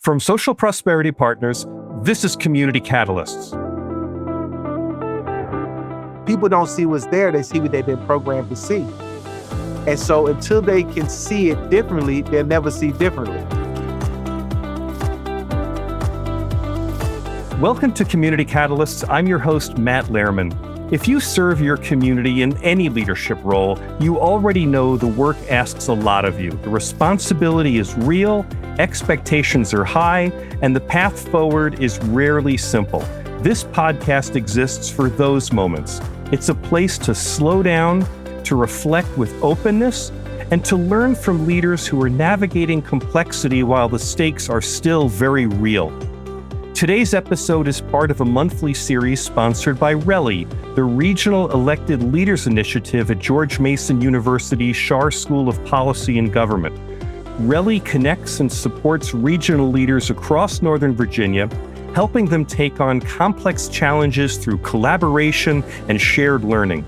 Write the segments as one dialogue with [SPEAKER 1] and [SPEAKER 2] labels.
[SPEAKER 1] From Social Prosperity Partners, this is Community Catalysts.
[SPEAKER 2] People don't see what's there, they see what they've been programmed to see. And so until they can see it differently, they'll never see differently.
[SPEAKER 1] Welcome to Community Catalysts. I'm your host, Matt Lehrman. If you serve your community in any leadership role, you already know the work asks a lot of you. The responsibility is real, expectations are high, and the path forward is rarely simple. This podcast exists for those moments. It's a place to slow down, to reflect with openness, and to learn from leaders who are navigating complexity while the stakes are still very real. Today's episode is part of a monthly series sponsored by RELI, the Regional Elected Leaders Initiative at George Mason University's Schar School of Policy and Government. RELI connects and supports regional leaders across Northern Virginia, helping them take on complex challenges through collaboration and shared learning.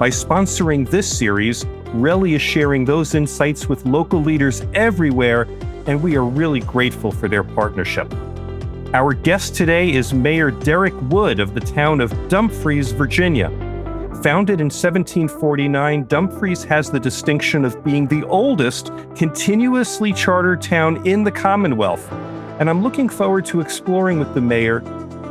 [SPEAKER 1] By sponsoring this series, RELI is sharing those insights with local leaders everywhere, and we are really grateful for their partnership. Our guest today is Mayor Derrick Wood of the town of Dumfries, Virginia. Founded in 1749, Dumfries has the distinction of being the oldest continuously chartered town in the Commonwealth. And I'm looking forward to exploring with the mayor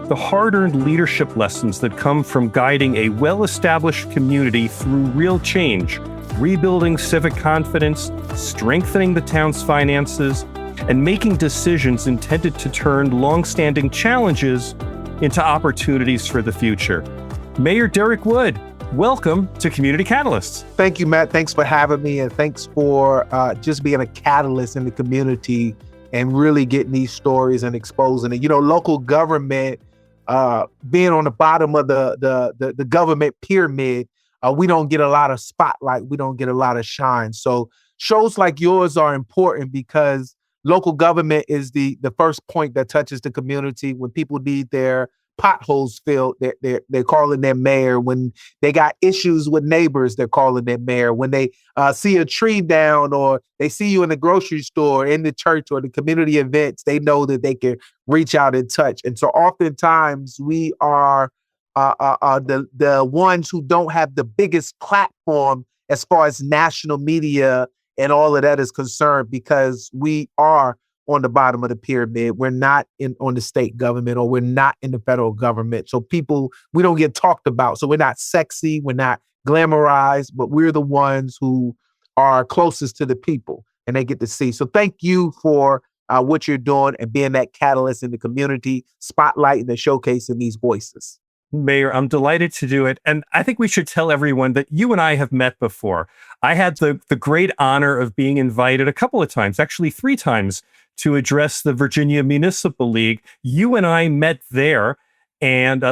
[SPEAKER 1] the hard-earned leadership lessons that come from guiding a well-established community through real change, rebuilding civic confidence, strengthening the town's finances, and making decisions intended to turn long-standing challenges into opportunities for the future. Mayor Derrick Wood, welcome to Community Catalysts.
[SPEAKER 2] Thank you, Matt. Thanks for having me, and thanks for just being a catalyst in the community and really getting these stories and exposing it. You know, local government, being on the bottom of the government pyramid, we don't get a lot of spotlight. We don't get a lot of shine. So shows like yours are important because local government is the first point that touches the community. When people need their potholes filled, they're calling their mayor. When they got issues with neighbors, they're calling their mayor. When they see a tree down, or they see you in the grocery store, in the church, or the community events, they know that they can reach out and touch. And so oftentimes we are the ones who don't have the biggest platform as far as national media and all of that is concerned, because we are on the bottom of the pyramid. We're not on the state government, or we're not in the federal government. So we don't get talked about. So we're not sexy, we're not glamorized, but we're the ones who are closest to the people and they get to see. So thank you for what you're doing and being that catalyst in the community, spotlighting and showcasing these voices.
[SPEAKER 1] Mayor, I'm delighted to do it. And I think we should tell everyone that you and I have met before. I had the great honor of being invited a couple of times, actually 3 times, to address the Virginia Municipal League. You and I met there, and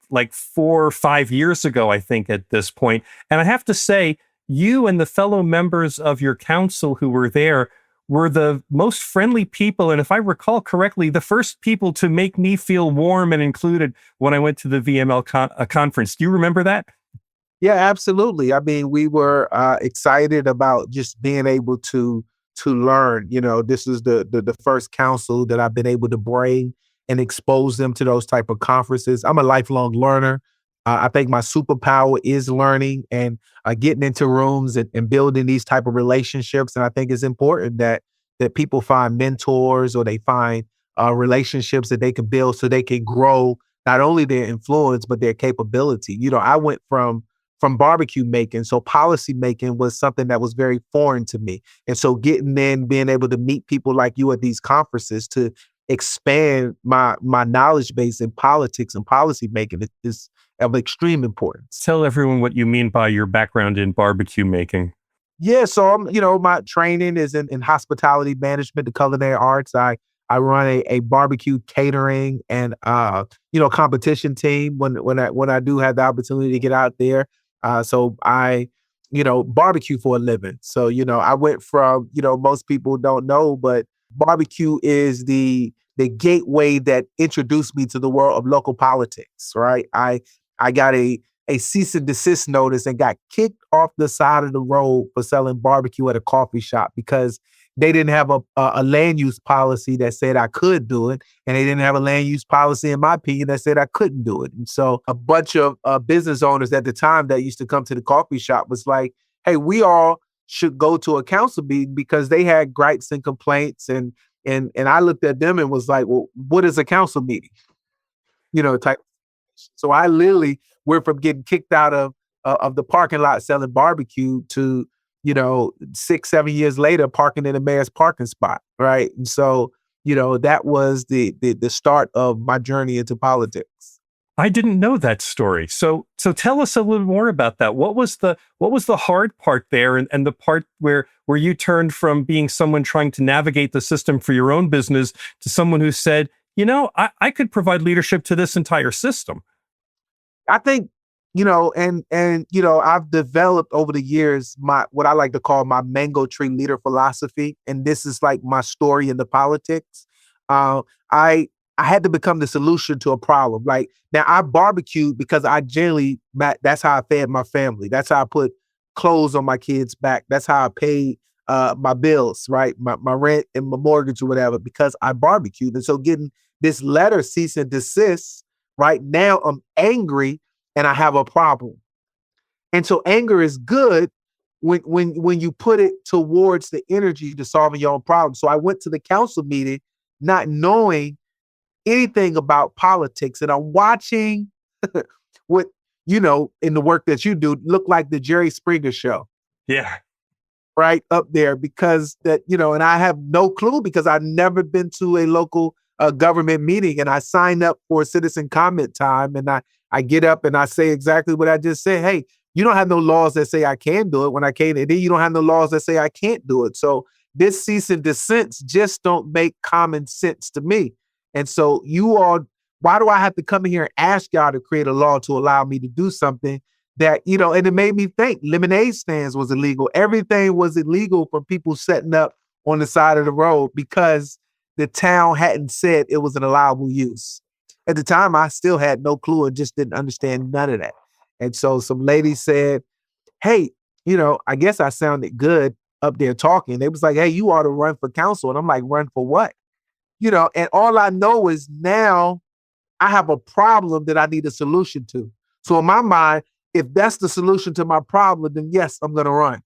[SPEAKER 1] like 4 or 5 years ago, I think, at this point. And I have to say, you and the fellow members of your council who were there were the most friendly people. And if I recall correctly, the first people to make me feel warm and included when I went to the VML conference. Do you remember that?
[SPEAKER 2] Yeah, absolutely. I mean, we were excited about just being able to learn. You know, this is the first council that I've been able to bring and expose them to those type of conferences. I'm a lifelong learner. I think my superpower is learning and getting into rooms and building these type of relationships. And I think it's important that people find mentors, or they find relationships that they can build so they can grow not only their influence, but their capability. You know, I went from barbecue making, so policy making was something that was very foreign to me. And so being able to meet people like you at these conferences to expand my knowledge base in politics and policy making is of extreme importance.
[SPEAKER 1] Tell everyone what you mean by your background in barbecue making.
[SPEAKER 2] Yeah, so my training is in hospitality management, the culinary arts. I run a barbecue catering and competition team when I do have the opportunity to get out there. So I barbecue for a living. So I went from most people don't know, but barbecue is the gateway that introduced me to the world of local politics. Right, I got a cease-and-desist notice and got kicked off the side of the road for selling barbecue at a coffee shop because they didn't have a land use policy that said I could do it, and they didn't have a land use policy, in my opinion, that said I couldn't do it. And so a bunch of business owners at the time that used to come to the coffee shop was like, "Hey, we all should go to a council meeting," because they had gripes and complaints, and I looked at them and was like, "Well, what is a council meeting?" Type. So I literally went from getting kicked out of the parking lot selling barbecue to 6, 7 years later parking in the mayor's parking spot, right? And so that was the start of my journey into politics.
[SPEAKER 1] I didn't know that story. So tell us a little more about that. What was the hard part there, and the part where you turned from being someone trying to navigate the system for your own business to someone who said, I could provide leadership to this entire system.
[SPEAKER 2] I think, I've developed over the years my what I like to call my mango tree leader philosophy, and this is like my story in the politics. I I had to become the solution to a problem. Like now, I barbecued because I generally, Matt, that's how I fed my family. That's how I put clothes on my kids' back. That's how I paid my bills, right, my rent and my mortgage or whatever, because I barbecued. And so getting this letter cease and desist, right now, I'm angry and I have a problem. And so anger is good when you put it towards the energy to solving your own problem. So I went to the council meeting not knowing anything about politics, and I'm watching what in the work that you do look like the Jerry Springer show
[SPEAKER 1] Yeah.
[SPEAKER 2] right up there, because and I have no clue because I've never been to a local government meeting, and I signed up for citizen comment time, and I get up and I say exactly what I just said. Hey, you don't have no laws that say I can do it when I can't, and then you don't have no laws that say I can't do it. So this cease and desist just don't make common sense to me. And so why do I have to come in here and ask y'all to create a law to allow me to do something that, and it made me think lemonade stands was illegal. Everything was illegal from people setting up on the side of the road because the town hadn't said it was an allowable use. At the time, I still had no clue and just didn't understand none of that. And so some lady said, hey, I guess I sounded good up there talking. They was like, hey, you ought to run for council. And I'm like, run for what? And all I know is now I have a problem that I need a solution to. So in my mind, if that's the solution to my problem, then yes, I'm going to run.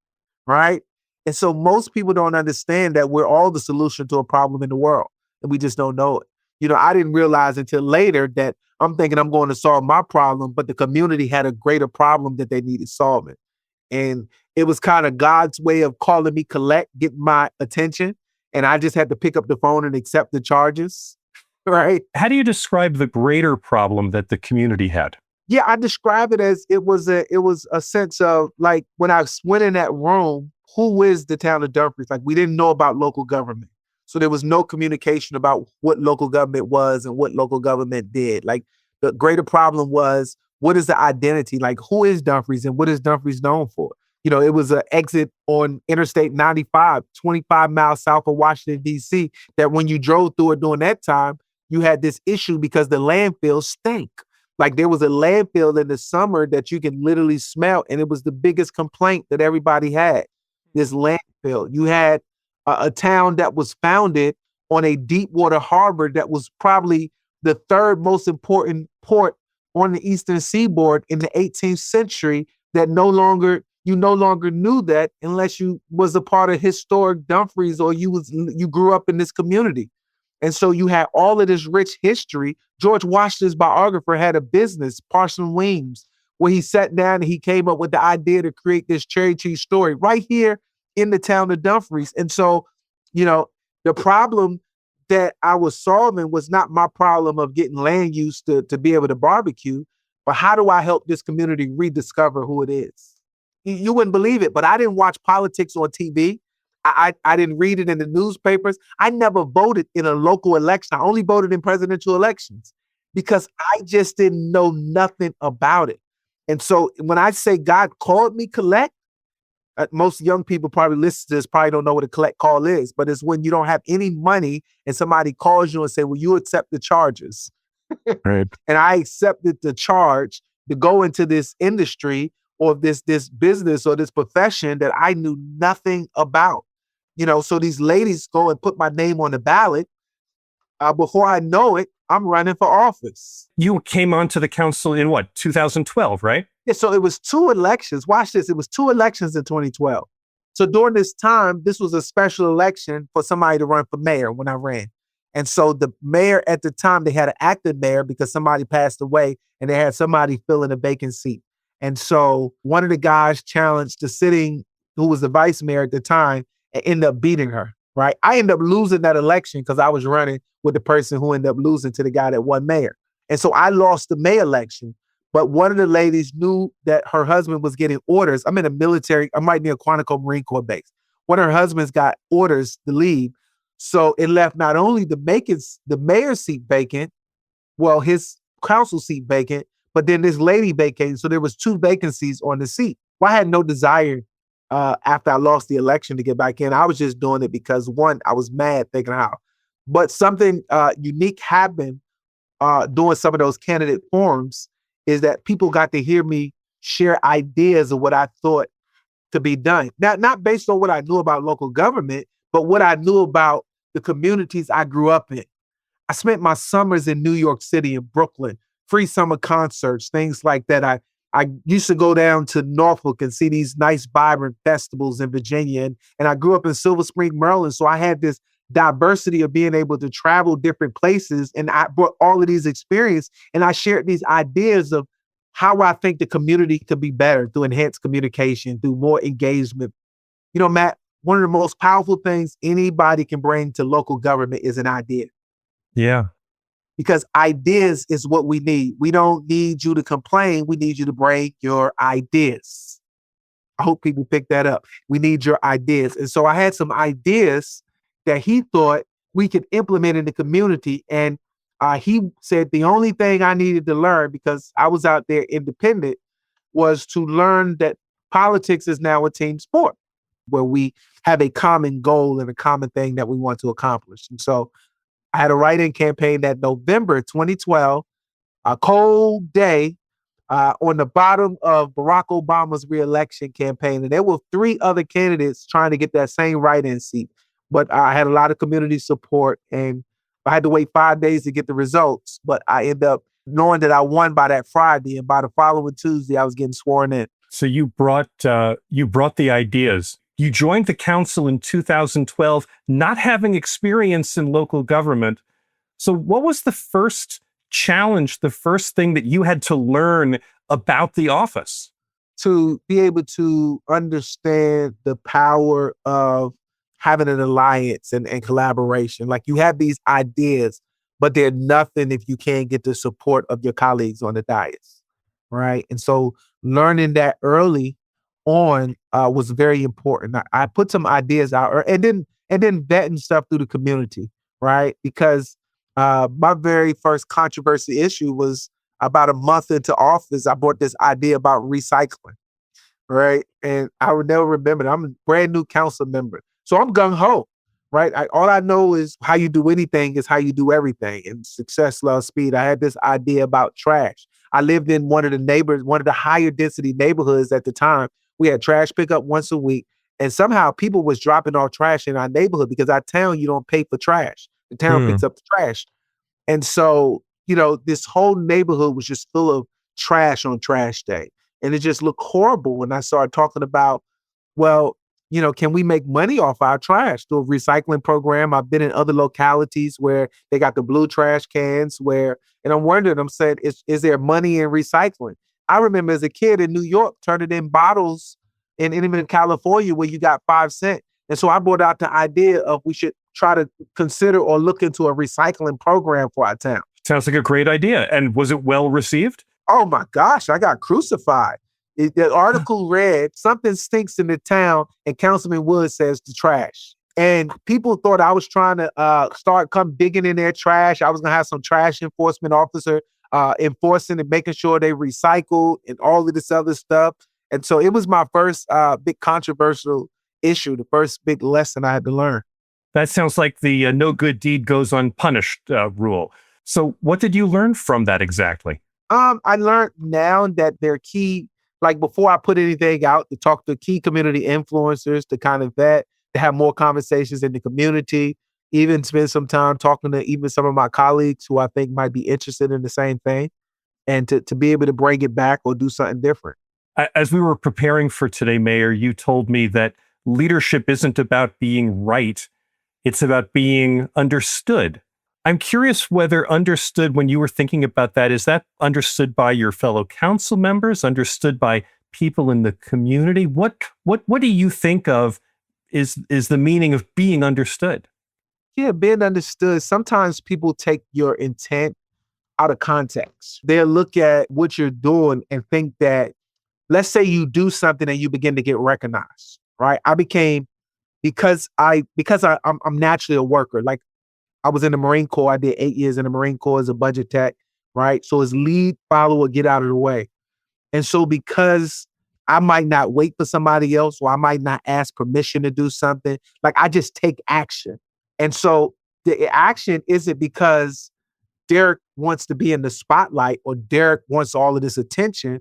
[SPEAKER 2] Right. And so most people don't understand that we're all the solution to a problem in the world, and we just don't know it. I didn't realize until later that I'm thinking I'm going to solve my problem, but the community had a greater problem that they needed solving. And it was kind of God's way of calling me collect, getting my attention. And I just had to pick up the phone and accept the charges. Right.
[SPEAKER 1] How do you describe the greater problem that the community had?
[SPEAKER 2] Yeah, I describe it as it was a sense of like when I went in that room, who is the town of Dumfries? Like we didn't know about local government. So there was no communication about what local government was and what local government did. Like the greater problem was, what is the identity? Like who is Dumfries and what is Dumfries known for? It was an exit on Interstate 95, 25 miles south of Washington, D.C., that when you drove through it during that time, you had this issue because the landfill stank. Like there was a landfill in the summer that you can literally smell, and it was the biggest complaint that everybody had, this landfill. You had a town that was founded on a deep water harbor that was probably the third most important port on the eastern seaboard in the 18th century that you no longer knew that unless you was a part of historic Dumfries or you grew up in this community. And so you had all of this rich history. George Washington's biographer had a business, Parson Weems, where he sat down and he came up with the idea to create this cherry cheese story right here in the town of Dumfries. And so, the problem that I was solving was not my problem of getting land use to be able to barbecue, but how do I help this community rediscover who it is? You wouldn't believe it, but I didn't watch politics on TV. I didn't read it in the newspapers. I never voted in a local election. I only voted in presidential elections because I just didn't know nothing about it. And so when I say God called me collect, most young people probably listen to this probably don't know what a collect call is, but it's when you don't have any money and somebody calls you and say, well, you accept the charges.
[SPEAKER 1] Right.
[SPEAKER 2] And I accepted the charge to go into this industry or this business or this profession that I knew nothing about. So these ladies go and put my name on the ballot. Before I know it, I'm running for office.
[SPEAKER 1] You came onto the council in what, 2012, right?
[SPEAKER 2] Yeah, so it was two elections. Watch this. It was two elections in 2012. So during this time, this was a special election for somebody to run for mayor when I ran. And so the mayor at the time, they had an active mayor because somebody passed away and they had somebody filling a vacant seat. And so one of the guys challenged the sitting, who was the vice mayor at the time, and ended up beating her, right? I ended up losing that election because I was running with the person who ended up losing to the guy that won mayor. And so I lost the May election. But one of the ladies knew that her husband was getting orders. I'm in a military, I'm right near Quantico Marine Corps base. One of her husbands got orders to leave. So it left not only the mayor's seat vacant, well, his council seat vacant, but then this lady vacated. So there was two vacancies on the seat. Well, I had no desire after I lost the election to get back in. I was just doing it because one, I was mad thinking how. But something unique happened doing some of those candidate forums is that people got to hear me share ideas of what I thought to be done. Not based on what I knew about local government, but what I knew about the communities I grew up in. I spent my summers in New York City and Brooklyn, free summer concerts, things like that. I used to go down to Norfolk and see these nice, vibrant festivals in Virginia. And I grew up in Silver Spring, Maryland. So I had this diversity of being able to travel different places. And I brought all of these experiences and I shared these ideas of how I think the community could be better through enhanced communication, through more engagement. Matt, one of the most powerful things anybody can bring to local government is an idea.
[SPEAKER 1] Yeah.
[SPEAKER 2] Because ideas is what we need. We don't need you to complain. We need you to bring your ideas. I hope people pick that up. We need your ideas. And so I had some ideas that he thought we could implement in the community. And he said the only thing I needed to learn, because I was out there independent, was to learn that politics is now a team sport where we have a common goal and a common thing that we want to accomplish. And so I had a write-in campaign that November 2012, a cold day, on the bottom of Barack Obama's reelection campaign. And there were three other candidates trying to get that same write-in seat. But I had a lot of community support and I had to wait 5 days to get the results. But I ended up knowing that I won by that Friday. And by the following Tuesday, I was getting sworn in.
[SPEAKER 1] So you brought the ideas. You joined the council in 2012, not having experience in local government. So what was the first challenge, the first thing that you had to learn about the office?
[SPEAKER 2] To be able to understand the power of having an alliance and collaboration. Like you have these ideas, but they're nothing if you can't get the support of your colleagues on the dais, right? And so learning that early on was very important. I put some ideas out and then vetting stuff through the community, right? Because my very first controversy issue was about a month into office. I brought this idea about recycling, right? And I would never remember it. I'm a brand new council member. So I'm gung-ho, right? All I know is how you do anything is how you do everything. And success loves speed. I had this idea about trash. I lived in one of the higher density neighborhoods at the time. We had trash pickup once a week. And somehow people was dropping off trash in our neighborhood because our town, you don't pay for trash. The town picks up the trash. And so, this whole neighborhood was just full of trash on trash day. And it just looked horrible when I started talking about, well, can we make money off our trash through a recycling program? I've been in other localities where they got the blue trash cans and I'm wondering, I'm saying, is there money in recycling? I remember as a kid in New York, turning in bottles and even in California where you got 5 cents. And so I brought out the idea of we should try to consider or look into a recycling program for our town.
[SPEAKER 1] Sounds like a great idea. And was it well received?
[SPEAKER 2] Oh my gosh, I got crucified. The article read, something stinks in the town and Councilman Wood says the trash. And people thought I was trying to come digging in their trash. I was going to have some trash enforcement officer enforcing and making sure they recycle and all of this other stuff. And so it was my first big controversial issue, the first big lesson I had to learn.
[SPEAKER 1] That sounds like the no good deed goes unpunished rule. So what did you learn from that exactly?
[SPEAKER 2] I learned now that they're key, like before I put anything out, to talk to key community influencers to kind of vet, to have more conversations in the community, even spend some time talking to even some of my colleagues who I think might be interested in the same thing, and to be able to bring it back or do something different.
[SPEAKER 1] As we were preparing for today, Mayor, you told me that leadership isn't about being right, it's about being understood. I'm curious whether understood, when you were thinking about that, is that understood by your fellow council members, understood by people in the community? What do you think of is the meaning of being understood?
[SPEAKER 2] Yeah, being understood. Sometimes people take your intent out of context. They'll look at what you're doing and think that, let's say you do something and you begin to get recognized, right? I became I'm naturally a worker. Like, I was in the Marine Corps. I did 8 years in the Marine Corps as a budget tech, right? So it's lead, follower, get out of the way. And so because I might not wait for somebody else, or I might not ask permission to do something, like, I just take action. And so the action isn't because Derrick wants to be in the spotlight or Derrick wants all of this attention.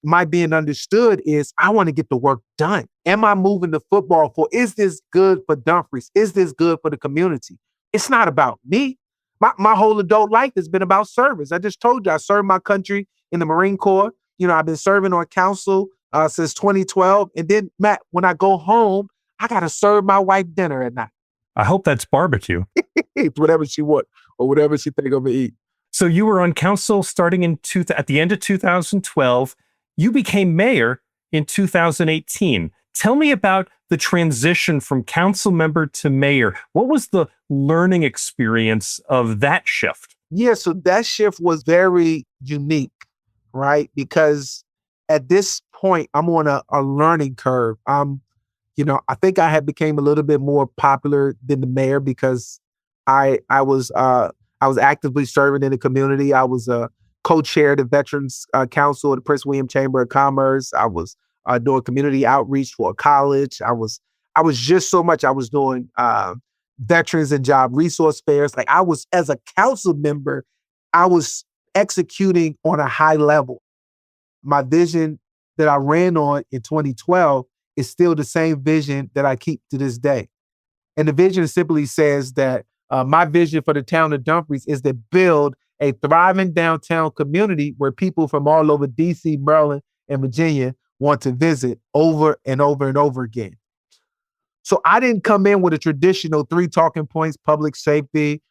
[SPEAKER 2] My being understood is, I want to get the work done. Am I moving the football for, is this good for Dumfries? Is this good for the community? It's not about me. My whole adult life has been about service. I just told you I served my country in the Marine Corps. I've been serving on council since 2012. And then, Matt, when I go home, I got to serve my wife dinner at night.
[SPEAKER 1] I hope that's barbecue.
[SPEAKER 2] Whatever she wants or whatever she think I'm gonna eat.
[SPEAKER 1] So you were on council starting at the end of 2012. You became mayor in 2018. Tell me about the transition from council member to mayor. What was the learning experience of that shift?
[SPEAKER 2] Yeah, so that shift was very unique, right? Because at this point, I'm on a learning curve. I think I had became a little bit more popular than the mayor because I was actively serving in the community. I was a co-chair of the Veterans Council of the Prince William Chamber of Commerce. I was doing community outreach for a college. I was just so much. I was doing veterans and job resource fairs. Like, I was, as a council member, I was executing on a high level. My vision that I ran on in 2012 is still the same vision that I keep to this day. And the vision simply says that my vision for the town of Dumfries is to build a thriving downtown community where people from all over DC, Maryland, and Virginia want to visit over and over and over again. So I didn't come in with a traditional 3 talking points: public safety,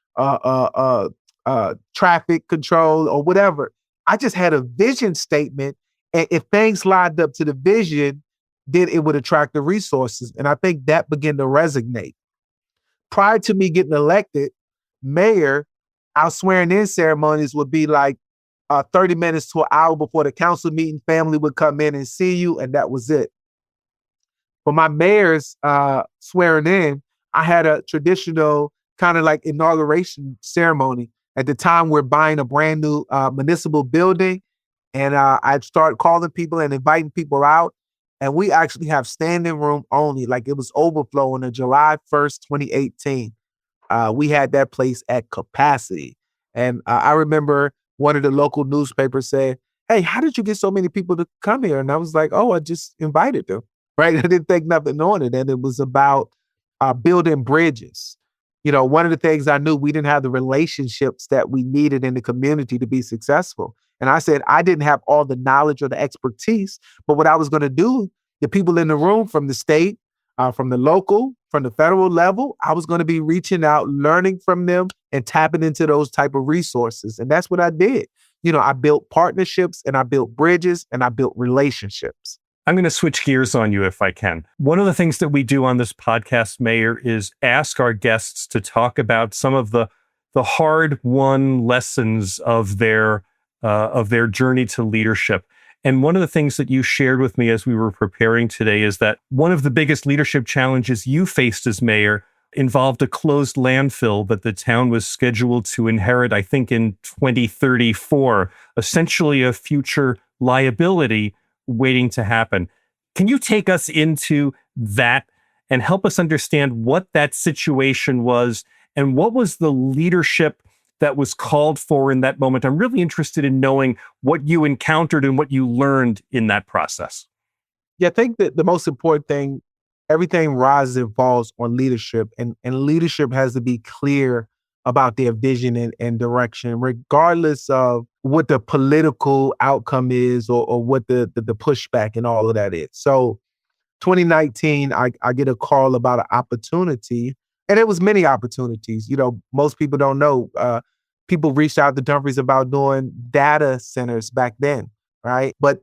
[SPEAKER 2] traffic control, or whatever. I just had a vision statement. And if things lined up to the vision, then it would attract the resources. And I think that began to resonate. Prior to me getting elected mayor, our swearing in ceremonies would be like 30 minutes to an hour before the council meeting. Family would come in and see you, and that was it. For my mayor's swearing in, I had a traditional kind of like inauguration ceremony. At the time, we're buying a brand new municipal building, and I'd start calling people and inviting people out. And we actually have standing room only. Like, it was overflowing on July 1st, 2018. We had that place at capacity. And I remember one of the local newspapers said, "Hey, how did you get so many people to come here?" And I was like, "Oh, I just invited them." Right? I didn't think nothing on it. And it was about building bridges. One of the things I knew, we didn't have the relationships that we needed in the community to be successful. And I said, I didn't have all the knowledge or the expertise, but what I was going to do, the people in the room from the state, from the local, from the federal level, I was going to be reaching out, learning from them, and tapping into those type of resources. And that's what I did. I built partnerships, and I built bridges, and I built relationships.
[SPEAKER 1] I'm going to switch gears on you if I can. One of the things that we do on this podcast, Mayor, is ask our guests to talk about some of the hard-won lessons of their journey to leadership. And one of the things that you shared with me as we were preparing today is that one of the biggest leadership challenges you faced as mayor involved a closed landfill that the town was scheduled to inherit, I think, in 2034, essentially a future liability waiting to happen. Can you take us into that and help us understand what that situation was and what was the leadership that was called for in that moment? I'm really interested in knowing what you encountered and what you learned in that process.
[SPEAKER 2] Yeah, I think that the most important thing everything rises and falls on leadership, and leadership has to be clear about their vision and direction, regardless of what the political outcome is or what the pushback and all of that is. So 2019, I get a call about an opportunity, and it was many opportunities. Most people don't know. People reached out to Dumfries about doing data centers back then, right? But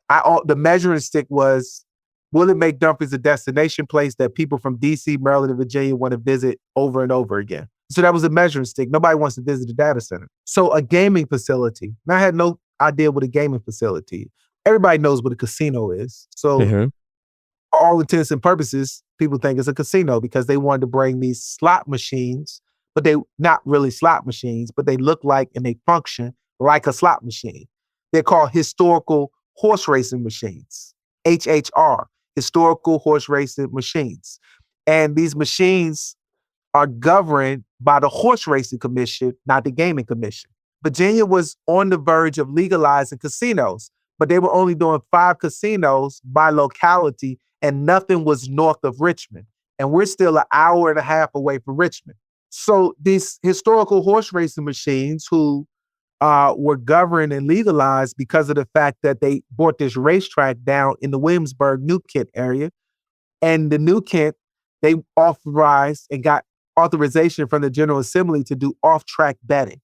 [SPEAKER 2] the measuring stick was, will it make Dumfries a destination place that people from DC, Maryland, and Virginia want to visit over and over again? So that was a measuring stick. Nobody wants to visit a data center. So a gaming facility. Now, I had no idea what a gaming facility. Everybody knows what a casino is. So for all intents and purposes, people think it's a casino because they wanted to bring these slot machines, but they not really slot machines, but they look like and they function like a slot machine. They're called historical horse racing machines, HHR, historical horse racing machines. And these machines are governed by the Horse Racing Commission, not the Gaming Commission. Virginia was on the verge of legalizing casinos, but they were only doing 5 casinos by locality, and nothing was north of Richmond. And we're still an hour and a half away from Richmond. So these historical horse racing machines who were governed and legalized because of the fact that they bought this racetrack down in the Williamsburg, New Kent area. And the New Kent, they authorized and got authorization from the General Assembly to do off-track betting,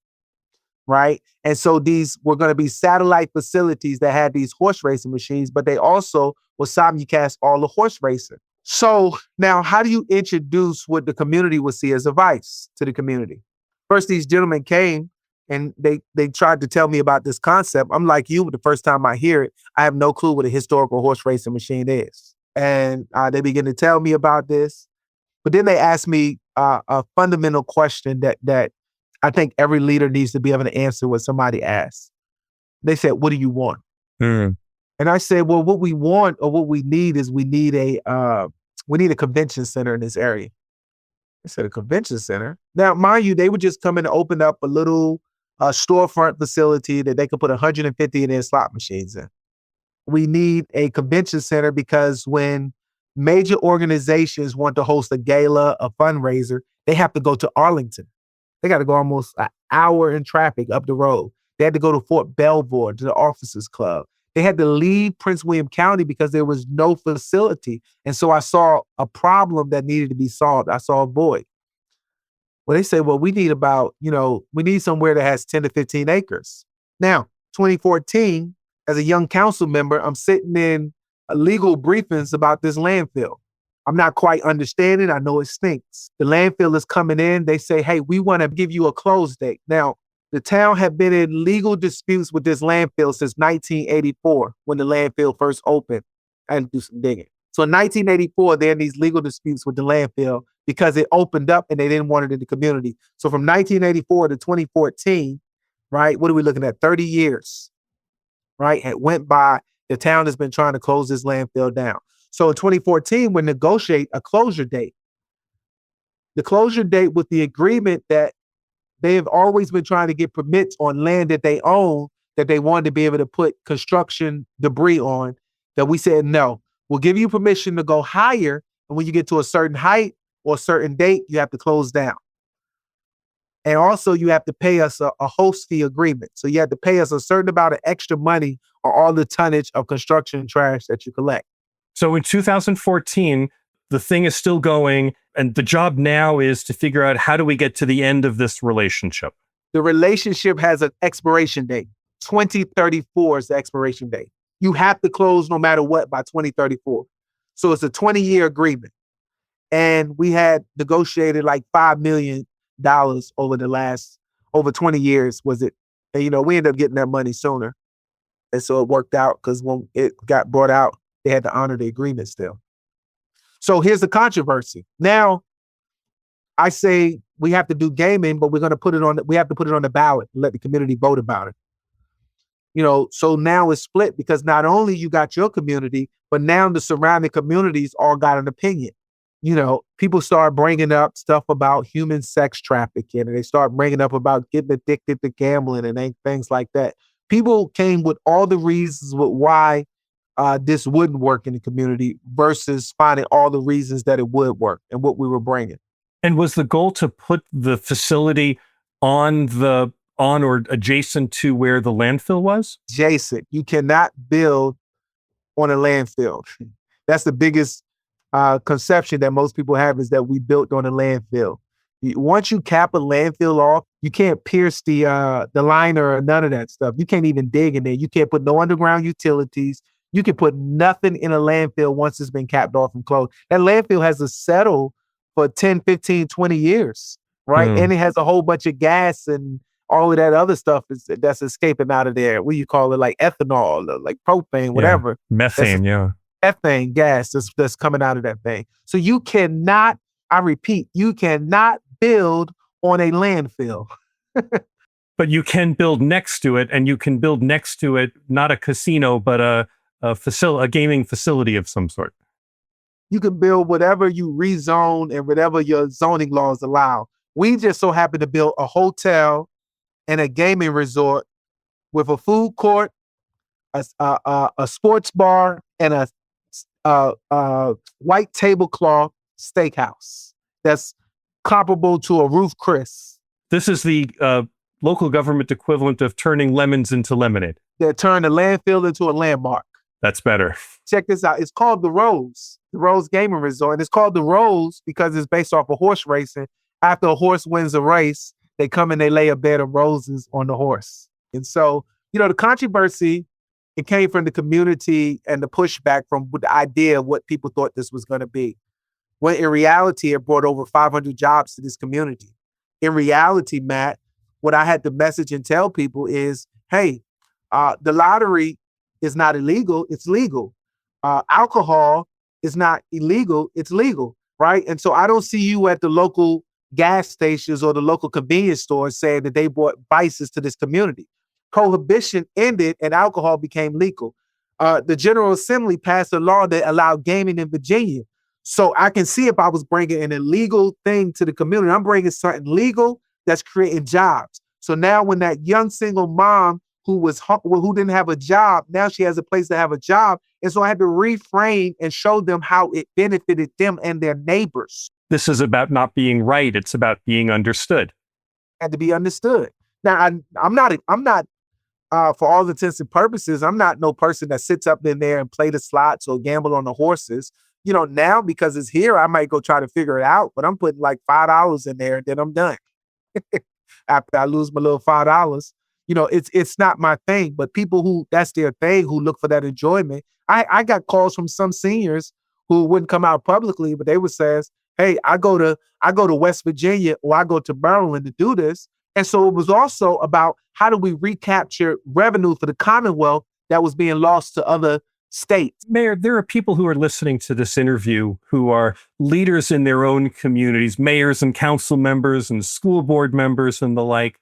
[SPEAKER 2] right? And so these were going to be satellite facilities that had these horse racing machines, but they also will simulcast all the horse racing. So now how do you introduce what the community would see as a vice to the community? First, these gentlemen came and they tried to tell me about this concept. I'm like you, the first time I hear it, I have no clue what a historical horse racing machine is. And they begin to tell me about this. But then they asked me a fundamental question that I think every leader needs to be able to answer when somebody asks. They said, what do you want? And I said, well, what we want or what we need is we need a convention center in this area. I said, a convention center? Now, mind you, they would just come in and open up a little storefront facility that they could put 150 of their slot machines in. We need a convention center because when major organizations want to host a gala, a fundraiser, they have to go to Arlington. They got to go almost an hour in traffic up the road. They had to go to Fort Belvoir, to the Officers Club. They had to leave Prince William County because there was no facility. And so I saw a problem that needed to be solved. I saw a void. Well, they said, well, we need we need somewhere that has 10 to 15 acres. Now, 2014, as a young council member, I'm sitting in legal briefings about this landfill. I'm not quite understanding. I know it stinks. The landfill is coming in. They say, hey, we want to give you a close date. Now, the town had been in legal disputes with this landfill since 1984, when the landfill first opened. I had to do some digging. So in 1984, they're in these legal disputes with the landfill because it opened up and they didn't want it in the community. So from 1984 to 2014, right, what are we looking at? 30 years, right? It went by. The town has been trying to close this landfill down. So in 2014, we negotiate a closure date. The closure date with the agreement that they have always been trying to get permits on land that they own, that they wanted to be able to put construction debris on, that we said, no, we'll give you permission to go higher. And when you get to a certain height or a certain date, you have to close down. And also you have to pay us a host fee agreement. So you have to pay us a certain amount of extra money on all the tonnage of construction trash that you collect.
[SPEAKER 1] So in 2014, the thing is still going, and the job now is to figure out how do we get to the end of this relationship.
[SPEAKER 2] The relationship has an expiration date. 2034 is the expiration date. You have to close no matter what by 2034. So it's a 20-year agreement. And we had negotiated like $5 million over 20 years, was it? And, we ended up getting that money sooner. And so it worked out because when it got brought out, they had to honor the agreement still. So here's the controversy. Now, I say we have to do gaming, but we have to put it on the ballot and let the community vote about it. So now it's split because not only you got your community, but now the surrounding communities all got an opinion. People start bringing up stuff about human sex trafficking, and they start bringing up about getting addicted to gambling and things like that. People came with all the reasons why this wouldn't work in the community versus finding all the reasons that it would work and what we were bringing.
[SPEAKER 1] And was the goal to put the facility on or adjacent to where the landfill was?
[SPEAKER 2] Adjacent. You cannot build on a landfill. That's the biggest conception that most people have, is that we built on a landfill. Once you cap a landfill off, you can't pierce the liner or none of that stuff. You can't even dig in there. You can't put no underground utilities. You can put nothing in a landfill once it's been capped off and closed. That landfill has to settle for 10, 15, 20 years, right? And it has a whole bunch of gas and all of that other stuff that's escaping out of there. What do you call it? Like ethanol, or like propane, whatever.
[SPEAKER 1] Methane,
[SPEAKER 2] Ethane gas that's coming out of that thing. So you cannot, I repeat, you cannot build on a landfill.
[SPEAKER 1] But you can build next to it, and you can build next to it, not a casino, but a gaming facility of some sort.
[SPEAKER 2] You can build whatever you rezone and whatever your zoning laws allow. We just so happen to build a hotel and a gaming resort with a food court, a sports bar, and a white tablecloth steakhouse that's comparable to a Ruth Chris.
[SPEAKER 1] This is the local government equivalent of turning lemons into lemonade.
[SPEAKER 2] They turned the landfill into a landmark.
[SPEAKER 1] That's better.
[SPEAKER 2] Check this out. It's called the Rose Gaming Resort. And it's called the Rose because it's based off of horse racing. After a horse wins a race, they come and they lay a bed of roses on the horse. And so, the controversy, it came from the community and the pushback from the idea of what people thought this was going to be. When in reality, it brought over 500 jobs to this community. In reality, Matt, what I had to message and tell people is, hey, the lottery is not illegal, it's legal. Alcohol is not illegal, it's legal, right? And so I don't see you at the local gas stations or the local convenience stores saying that they brought vices to this community. Prohibition ended and alcohol became legal. The General Assembly passed a law that allowed gaming in Virginia. So I can see if I was bringing an illegal thing to the community, I'm bringing something legal that's creating jobs. So now when that young single mom who didn't have a job, now she has a place to have a job. And so I had to reframe and show them how it benefited them and their neighbors.
[SPEAKER 1] This is about not being right. It's about being understood.
[SPEAKER 2] Had to be understood. Now, I'm not, for all intents and purposes, I'm not no person that sits up in there and play the slots or gamble on the horses. Now because it's here, I might go try to figure it out, but I'm putting like $5 in there and then I'm done. After I lose my little $5, it's not my thing, but people who that's their thing, who look for that enjoyment. I got calls from some seniors who wouldn't come out publicly, but they would say, hey, I go to West Virginia or I go to Maryland to do this. And so it was also about how do we recapture revenue for the Commonwealth that was being lost to other states.
[SPEAKER 1] Mayor, there are people who are listening to this interview who are leaders in their own communities, mayors and council members and school board members and the like.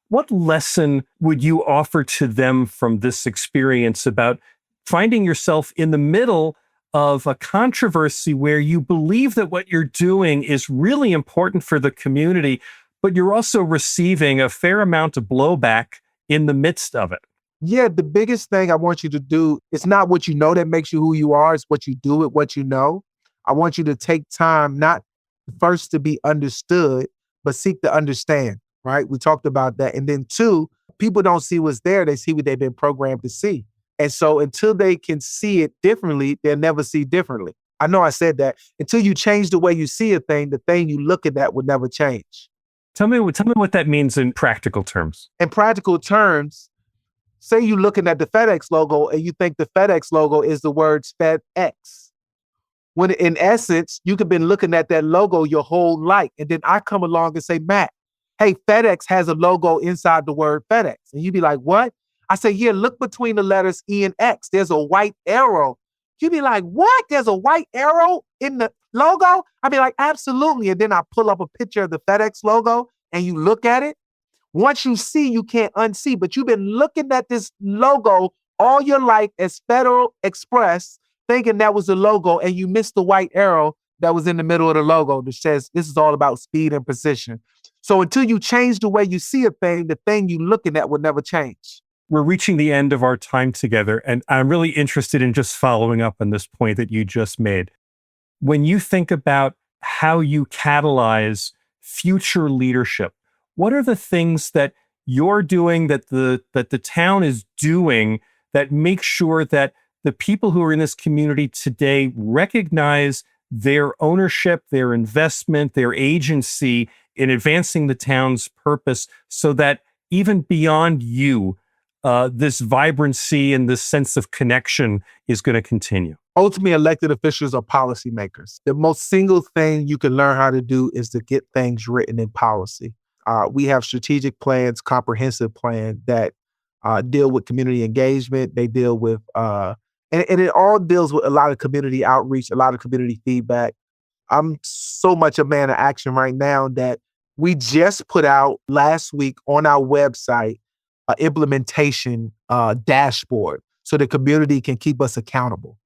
[SPEAKER 1] What lesson would you offer to them from this experience about finding yourself in the middle of a controversy where you believe that what you're doing is really important for the community, but you're also receiving a fair amount of blowback in the midst of it?
[SPEAKER 2] Yeah, the biggest thing I want you to do is not what you know that makes you who you are, it's what you do with what you know. I want you to take time, not first to be understood, but seek to understand, right? We talked about that. And then 2, people don't see what's there, they see what they've been programmed to see. And so until they can see it differently, they'll never see differently. I know I said that. Until you change the way you see a thing, the thing you look at that would never change.
[SPEAKER 1] Tell me what that means in practical terms.
[SPEAKER 2] In practical terms, say you're looking at the FedEx logo and you think the FedEx logo is the words FedEx. When in essence, you could have been looking at that logo your whole life. And then I come along and say, Matt, hey, FedEx has a logo inside the word FedEx. And you'd be like, what? I say, yeah, look between the letters E and X. There's a white arrow. You'd be like, what? There's a white arrow in the logo? I'd be like, absolutely. And then I pull up a picture of the FedEx logo and you look at it. Once you see, you can't unsee, but you've been looking at this logo all your life as Federal Express, thinking that was the logo, and you missed the white arrow that was in the middle of the logo that says this is all about speed and precision. So until you change the way you see a thing, the thing you're looking at will never change.
[SPEAKER 1] we're reaching the end of our time together, and I'm really interested in just following up on this point that you just made. When you think about how you catalyze future leadership, what are the things that you're doing, that the town is doing, that make sure that the people who are in this community today recognize their ownership, their investment, their agency in advancing the town's purpose, so that even beyond you, this vibrancy and this sense of connection is going to continue?
[SPEAKER 2] Ultimately, elected officials are policymakers. The most single thing you can learn how to do is to get things written in policy. We have strategic plans, comprehensive plans that deal with community engagement. They deal with, and it all deals with a lot of community outreach, a lot of community feedback. I'm so much a man of action right now that we just put out last week on our website an implementation dashboard so the community can keep us accountable.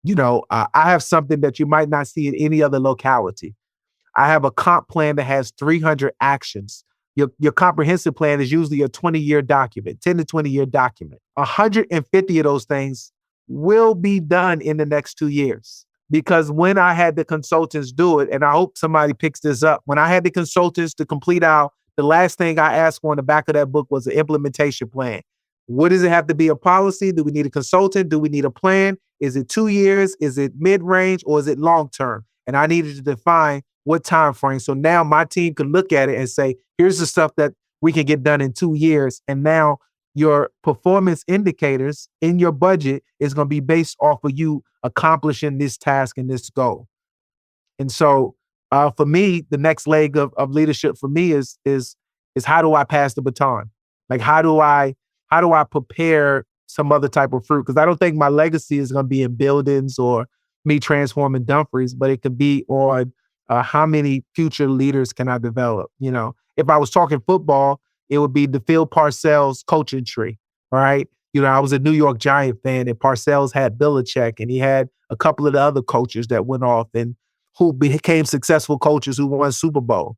[SPEAKER 2] I have something that you might not see in any other locality. I have a comp plan that has 300 actions. Your comprehensive plan is usually a 20-year document, 10 to 20-year document. 150 of those things will be done in the next 2 years. Because when I had the consultants do it, and I hope somebody picks this up, when I had the consultants to complete the last thing I asked for on the back of that book was an implementation plan. What does it have to be, a policy? Do we need a consultant? Do we need a plan? Is it 2 years? Is it mid-range? Or is it long-term? And I needed to define what time frame. So now my team can look at it and say, here's the stuff that we can get done in 2 years. And now your performance indicators in your budget is going to be based off of you accomplishing this task and this goal. And so for me, the next leg of leadership for me is how do I pass the baton? Like, how do I prepare some other type of fruit? Because I don't think my legacy is going to be in buildings or me transforming Dumfries, but it could be on how many future leaders can I develop? If I was talking football, it would be the Phil Parcells coaching tree, right? I was a New York Giant fan, and Parcells had Belichick, and he had a couple of the other coaches that went off and who became successful coaches who won Super Bowl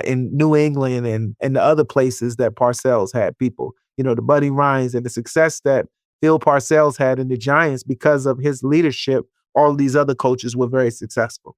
[SPEAKER 2] in New England and the other places that Parcells had people. The Buddy Ryans and the success that Phil Parcells had in the Giants, because of his leadership, all these other coaches were very successful.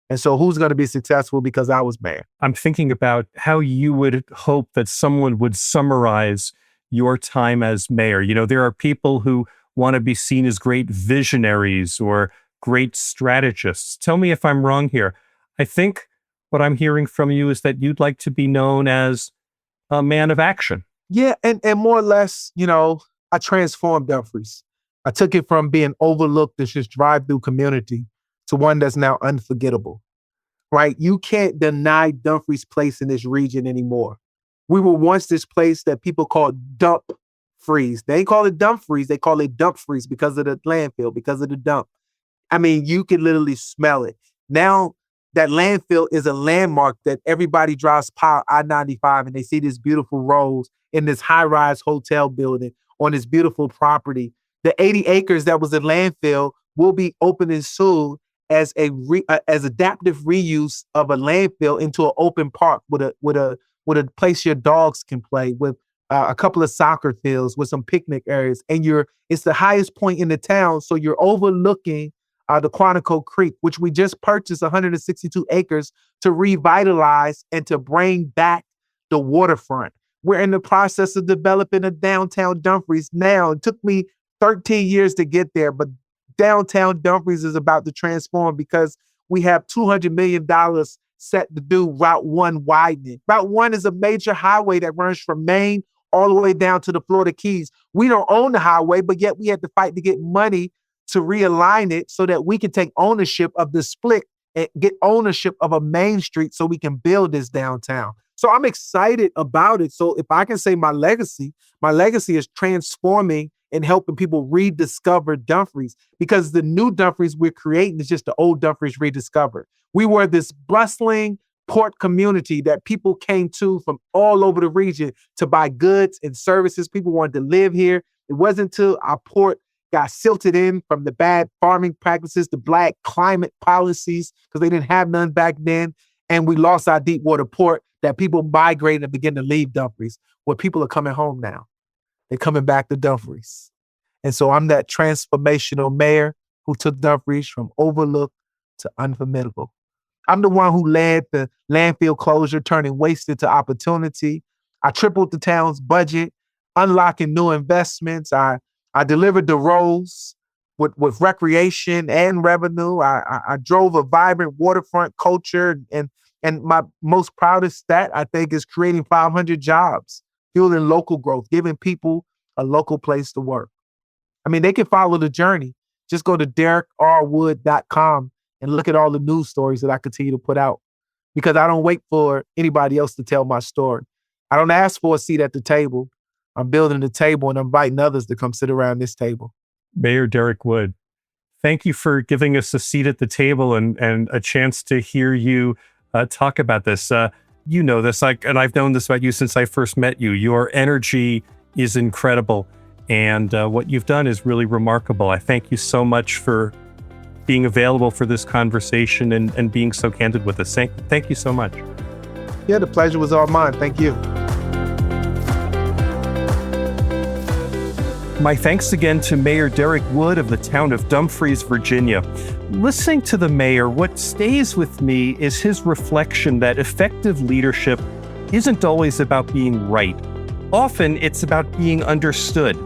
[SPEAKER 2] And so who's going to be successful because I was mayor?
[SPEAKER 1] I'm thinking about how you would hope that someone would summarize your time as mayor. There are people who want to be seen as great visionaries or great strategists. Tell me if I'm wrong here. I think what I'm hearing from you is that you'd like to be known as a man of action.
[SPEAKER 2] Yeah, and more or less, I transformed Dumfries. I took it from being overlooked as just drive-through community to one that's now unforgettable, right? You can't deny Dumfries' place in this region anymore. We were once this place that people called Dumfries. They ain't call it Dumfries, they call it Dumfries because of the landfill, because of the dump. I mean, you can literally smell it. Now, that landfill is a landmark that everybody drives by I-95 and they see this beautiful rose in this high-rise hotel building on this beautiful property. The 80 acres that was a landfill will be opening soon as as adaptive reuse of a landfill into an open park with a place your dogs can play, with a couple of soccer fields, with some picnic areas, and it's the highest point in the town, so you're overlooking the Quantico Creek, which we just purchased 162 acres to revitalize and to bring back the waterfront. We're in the process of developing a downtown Dumfries now. It took me 13 years to get there, but downtown Dumfries is about to transform because we have $200 million set to do Route 1 widening. Route 1 is a major highway that runs from Maine all the way down to the Florida Keys. We don't own the highway, but yet we had to fight to get money to realign it so that we can take ownership of the split and get ownership of a main street so we can build this downtown. So I'm excited about it. So if I can say my legacy is transforming and helping people rediscover Dumfries, because the new Dumfries we're creating is just the old Dumfries rediscovered. We were this bustling port community that people came to from all over the region to buy goods and services. People wanted to live here. It wasn't until our port got silted in from the bad farming practices, the black climate policies, because they didn't have none back then, and we lost our deep water port, that people migrated and began to leave Dumfries, where people are coming home now. they're coming back to Dumfries. And so I'm that transformational mayor who took Dumfries from overlooked to unformidable. I'm the one who led the landfill closure, turning waste into opportunity. I tripled the town's budget, unlocking new investments. I delivered the roles with recreation and revenue. I drove a vibrant waterfront culture. And my most proudest stat, I think, is creating 500 jobs, fueling local growth, giving people a local place to work. I mean, they can follow the journey. Just go to DerrickRwood.com and look at all the news stories that I continue to put out, because I don't wait for anybody else to tell my story. I don't ask for a seat at the table. I'm building the table and inviting others to come sit around this table.
[SPEAKER 1] Mayor Derrick Wood, thank you for giving us a seat at the table and a chance to hear you talk about this. You know this, and I've known this about you since I first met you. Your energy is incredible, and what you've done is really remarkable. I thank you so much for being available for this conversation and being so candid with us. Thank you so much.
[SPEAKER 2] Yeah, the pleasure was all mine. Thank you.
[SPEAKER 1] My thanks again to Mayor Derrick Wood of the town of Dumfries, Virginia. Listening to the mayor, what stays with me is his reflection that effective leadership isn't always about being right. Often it's about being understood.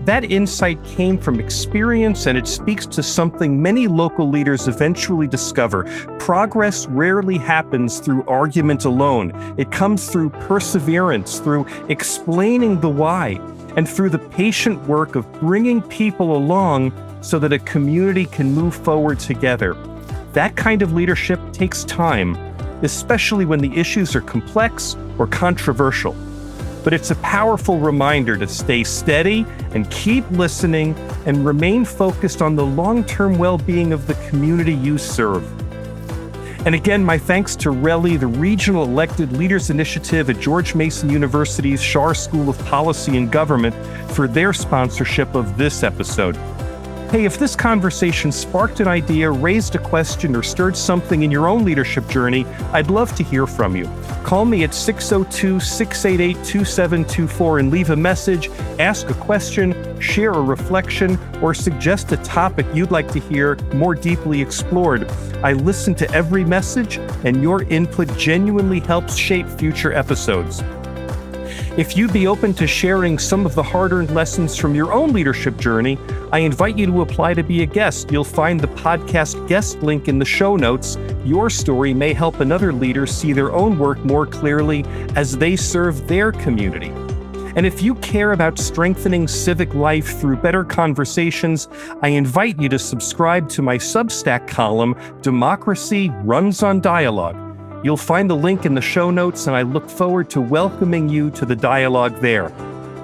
[SPEAKER 1] That insight came from experience, and it speaks to something many local leaders eventually discover. Progress rarely happens through argument alone. It comes through perseverance, through explaining the why, and through the patient work of bringing people along so that a community can move forward together. That kind of leadership takes time, especially when the issues are complex or controversial. But it's a powerful reminder to stay steady and keep listening and remain focused on the long-term well-being of the community you serve. And again, my thanks to RELI, the Regional Elected Leaders Initiative at George Mason University's Schar School of Policy and Government, for their sponsorship of this episode. Hey, if this conversation sparked an idea, raised a question, or stirred something in your own leadership journey, I'd love to hear from you. Call me at 602-688-2724 and leave a message, ask a question, share a reflection, or suggest a topic you'd like to hear more deeply explored. I listen to every message, and your input genuinely helps shape future episodes. If you'd be open to sharing some of the hard-earned lessons from your own leadership journey, I invite you to apply to be a guest. You'll find the podcast guest link in the show notes. Your story may help another leader see their own work more clearly as they serve their community. And if you care about strengthening civic life through better conversations, I invite you to subscribe to my Substack column, Democracy Runs on Dialogue. You'll find the link in the show notes, and I look forward to welcoming you to the dialogue there.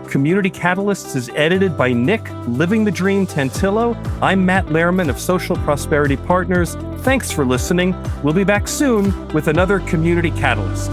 [SPEAKER 1] Community Catalysts is edited by Nick Living the Dream Tantillo. I'm Matt Lehrman of Social Prosperity Partners. Thanks for listening. We'll be back soon with another Community Catalyst.